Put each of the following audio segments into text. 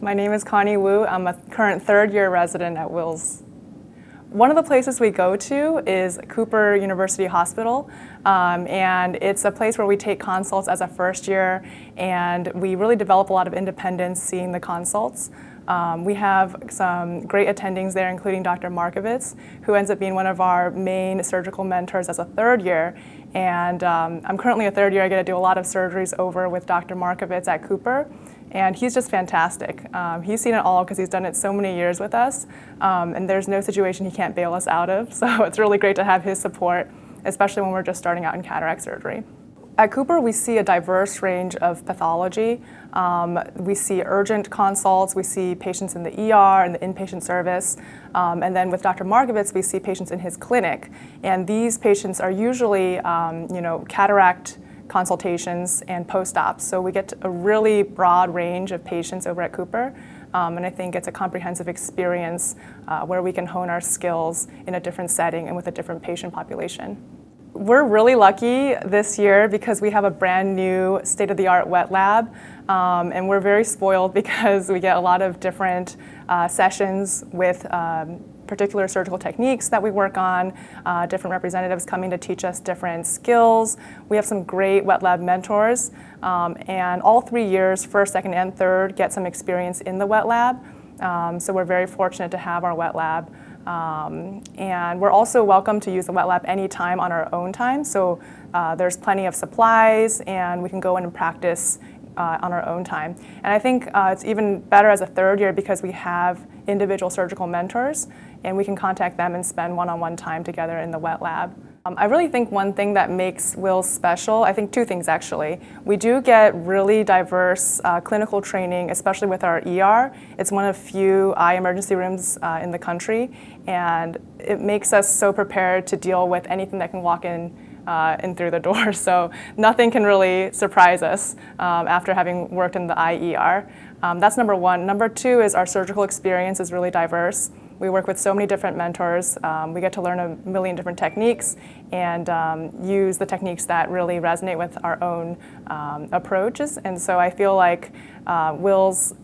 My name is Connie Wu. I'm a current third-year resident at Wills. One of the places we go to is Cooper University Hospital, and it's a place where we take consults as a first year, and we really develop a lot of independence seeing the consults. We have some great attendings there, including Dr. Markovitz, who ends up being one of our main surgical mentors as a third year. And I'm currently a third year. I get to do a lot of surgeries over with Dr. Markovitz at Cooper. And he's just fantastic. He's seen it all because he's done it so many years with us, and there's no situation he can't bail us out of. So it's really great to have his support, especially when we're just starting out in cataract surgery. At Cooper, we see a diverse range of pathology. We see urgent consults, we see patients in the ER and the inpatient service, and then with Dr. Markovitz, we see patients in his clinic. And these patients are usually, cataract consultations and post-ops. So we get a really broad range of patients over at Cooper, and I think it's a comprehensive experience where we can hone our skills in a different setting and with a different patient population. We're really lucky this year because we have a brand new state-of-the-art wet lab, and we're very spoiled because we get a lot of different sessions with particular surgical techniques that we work on, different representatives coming to teach us different skills. We have some great wet lab mentors, and all 3 years, first, second, and third, get some experience in the wet lab. So we're very fortunate to have our wet lab. And we're also welcome to use the wet lab anytime on our own time. So there's plenty of supplies, and we can go in and practice on our own time. And I think it's even better as a third year because we have individual surgical mentors, and we can contact them and spend one-on-one time together in the wet lab. I really think one thing that makes Wills special, I think two things actually. We do get really diverse clinical training, especially with our ER. It's one of few eye emergency rooms in the country, and it makes us so prepared to deal with anything that can walk in through the door. So nothing can really surprise us after having worked in the IER. That's number one. Number two is our surgical experience is really diverse. We work with so many different mentors. We get to learn a million different techniques and use the techniques that really resonate with our own approaches. And so I feel like Wills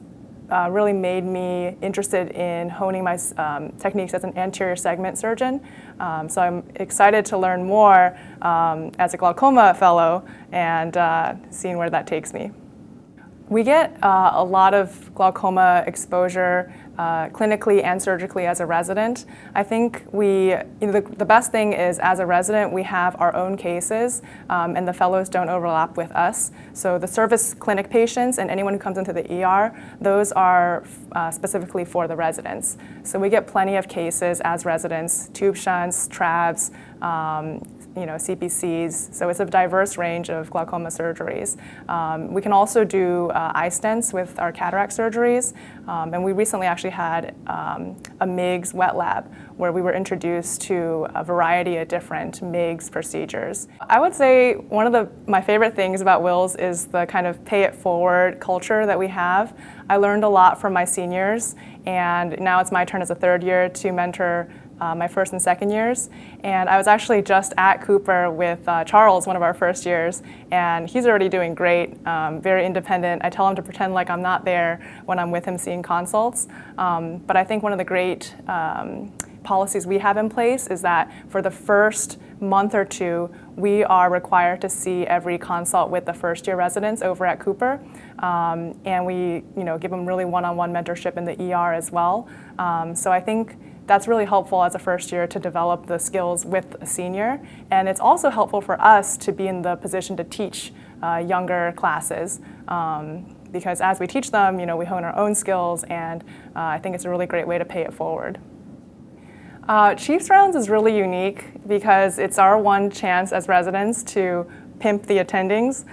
really made me interested in honing my techniques as an anterior segment surgeon. So I'm excited to learn more as a glaucoma fellow and seeing where that takes me. We get a lot of glaucoma exposure clinically and surgically as a resident. I think the best thing is as a resident we have our own cases and the fellows don't overlap with us. So the service clinic patients and anyone who comes into the ER, those are specifically for the residents. So we get plenty of cases as residents, tube shunts, trabs, CPCs, so it's a diverse range of glaucoma surgeries. We can also do eye stents with our cataract surgeries, and we recently actually had a MIGS wet lab where we were introduced to a variety of different MIGS procedures. I would say one of my favorite things about Wills is the kind of pay it forward culture that we have. I learned a lot from my seniors, and now it's my turn as a third year to mentor my first and second years. And I was actually just at Cooper with Charles, one of our first years, and he's already doing great, very independent. I tell him to pretend like I'm not there when I'm with him seeing consults. But I think one of the great policies we have in place is that for the first month or two, we are required to see every consult with the first year residents over at Cooper. And we give them really one-on-one mentorship in the ER as well. So I think that's really helpful as a first year to develop the skills with a senior. And it's also helpful for us to be in the position to teach younger classes. Because as we teach them, we hone our own skills, and I think it's a really great way to pay it forward. Chiefs Rounds is really unique because it's our one chance as residents to pimp the attendings.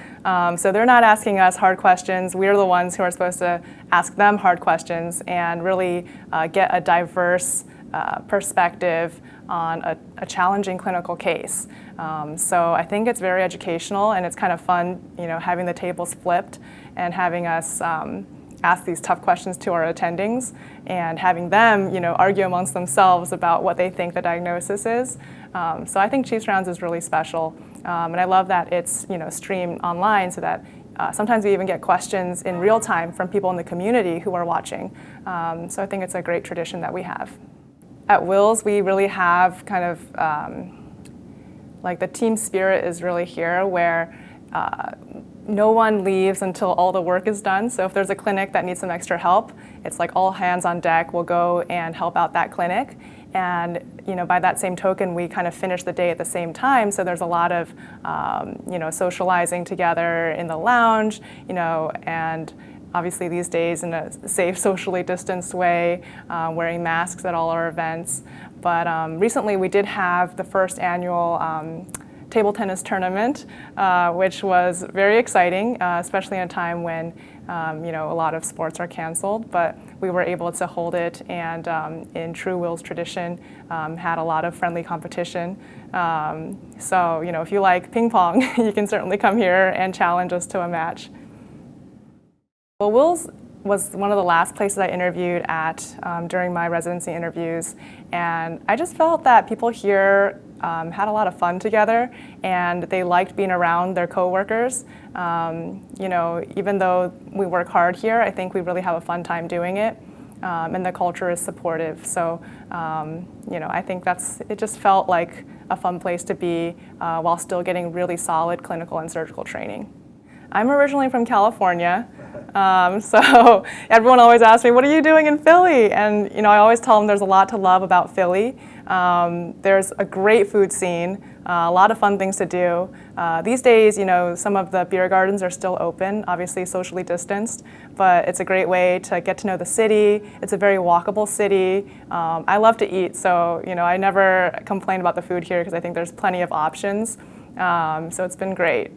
So they're not asking us hard questions. We're the ones who are supposed to ask them hard questions and really get a diverse perspective on a challenging clinical case. So I think it's very educational, and it's kind of fun, having the tables flipped and having us ask these tough questions to our attendings and having them, argue amongst themselves about what they think the diagnosis is. So I think Chiefs Rounds is really special, and I love that it's, streamed online so that sometimes we even get questions in real time from people in the community who are watching. So I think it's a great tradition that we have. At Wills, we really have kind of like the team spirit is really here, where no one leaves until all the work is done. So if there's a clinic that needs some extra help, it's like all hands on deck. We'll go and help out that clinic. And by that same token, we kind of finish the day at the same time. So there's a lot of socializing together in the lounge, and obviously these days in a safe, socially distanced way, wearing masks at all our events. But recently we did have the first annual table tennis tournament, which was very exciting, especially in a time when a lot of sports are canceled. But we were able to hold it, and in true Wills tradition, had a lot of friendly competition. So if you like ping pong, you can certainly come here and challenge us to a match. Well, Wills was one of the last places I interviewed at during my residency interviews, and I just felt that people here had a lot of fun together, and they liked being around their coworkers. Even though we work hard here, I think we really have a fun time doing it, and the culture is supportive. So, I think it just felt like a fun place to be while still getting really solid clinical and surgical training. I'm originally from California, so everyone always asks me, what are you doing in Philly? And I always tell them there's a lot to love about Philly. There's a great food scene, a lot of fun things to do. These days, some of the beer gardens are still open, obviously socially distanced, but it's a great way to get to know the city. It's a very walkable city. I love to eat, so I never complain about the food here because I think there's plenty of options. So it's been great.